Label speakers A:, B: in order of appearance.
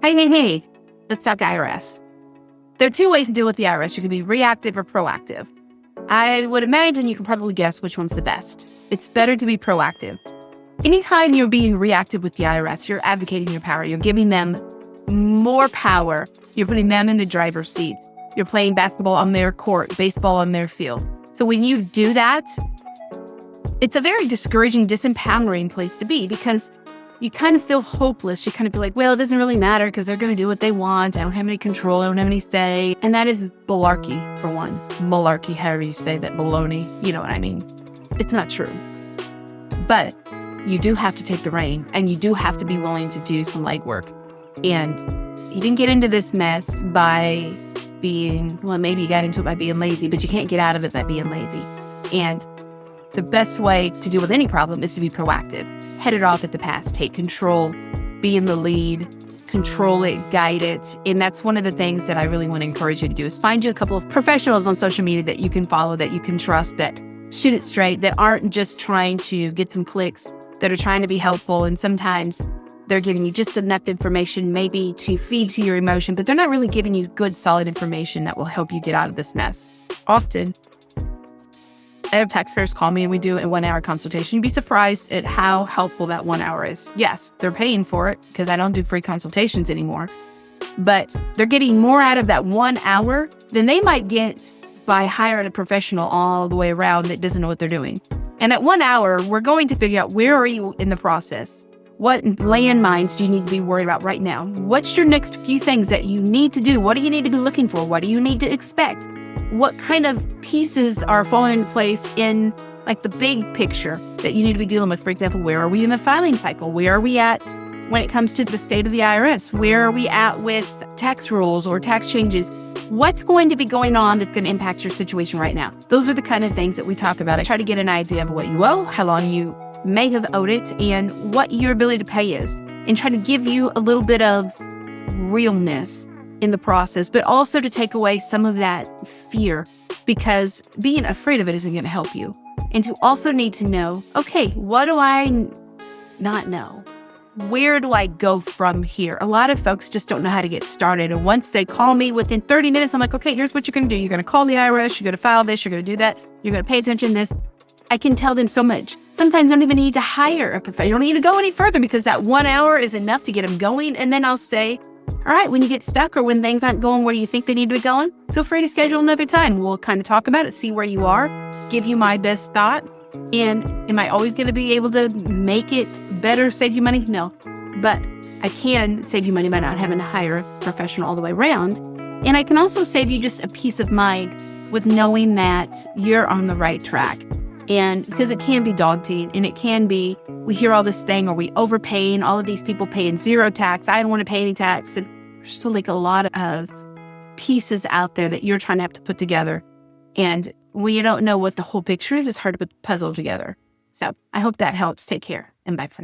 A: Hey, let's talk IRS. There are two ways to deal with the IRS. You can be reactive or proactive. I would imagine you can probably guess which one's the best. It's better to be proactive. Anytime you're being reactive with the IRS, you're advocating your power. You're giving them more power. You're putting them in the driver's seat. You're playing basketball on their court, baseball on their field. So when you do that, it's a very discouraging, disempowering place to be because you kind of feel hopeless. You kind of be like, well, it doesn't really matter because they're going to do what they want. I don't have any control. I don't have any say. And that is malarkey, for one. Malarkey, however you say that, baloney. You know what I mean? It's not true. But you do have to take the reign and you do have to be willing to do some legwork. And you didn't get into this mess by being, well, maybe you got into it by being lazy, but you can't get out of it by being lazy. And the best way to deal with any problem is to be proactive. Head it off at the pass, take control, be in the lead, control it, guide it. And that's one of the things that I really want to encourage you to do is find you a couple of professionals on social media that you can follow, that you can trust, that shoot it straight, that aren't just trying to get some clicks, that are trying to be helpful. And sometimes they're giving you just enough information maybe to feed to your emotion, but they're not really giving you good, solid information that will help you get out of this mess. Often, I have taxpayers call me and we do a 1-hour consultation. You'd be surprised at how helpful that 1 hour is. Yes, they're paying for it because I don't do free consultations anymore, but they're getting more out of that 1 hour than they might get by hiring a professional all the way around that doesn't know what they're doing. And at 1 hour, we're going to figure out where are you in the process? What landmines do you need to be worried about right now? What's your next few things that you need to do? What do you need to be looking for? What do you need to expect? What kind of pieces are falling into place in like the big picture that you need to be dealing with? For example, where are we in the filing cycle? Where are we at when it comes to the state of the IRS? Where are we at with tax rules or tax changes? What's going to be going on that's going to impact your situation right now? Those are the kind of things that we talk about. I try to get an idea of what you owe, how long you may have owed it, and what your ability to pay is, and try to give you a little bit of realness in the process, but also to take away some of that fear, because being afraid of it isn't going to help you. And to also need to know, okay, what do I not know? Where do I go from here? A lot of folks just don't know how to get started. And once they call me within 30 minutes, I'm like, okay, here's what you're going to do. You're going to call the IRS. You're going to file this. You're going to do that. You're going to pay attention to this. I can tell them so much. Sometimes I don't even need to hire a professional. You don't need to go any further because that 1 hour is enough to get them going. And then I'll say, all right, when you get stuck or when things aren't going where you think they need to be going, feel free to schedule another time. We'll kind of talk about it, see where you are, give you my best thought. And am I always going to be able to make it better, save you money? No, but I can save you money by not having to hire a professional all the way around. And I can also save you just a peace of mind with knowing that you're on the right track. And because it can be daunting and it can be, we hear all this thing, are we overpaying? All of these people paying zero tax. I don't want to pay any tax. And there's still like a lot of pieces out there that you're trying to have to put together. And when you don't know what the whole picture is, it's hard to put the puzzle together. So I hope that helps. Take care and bye for now.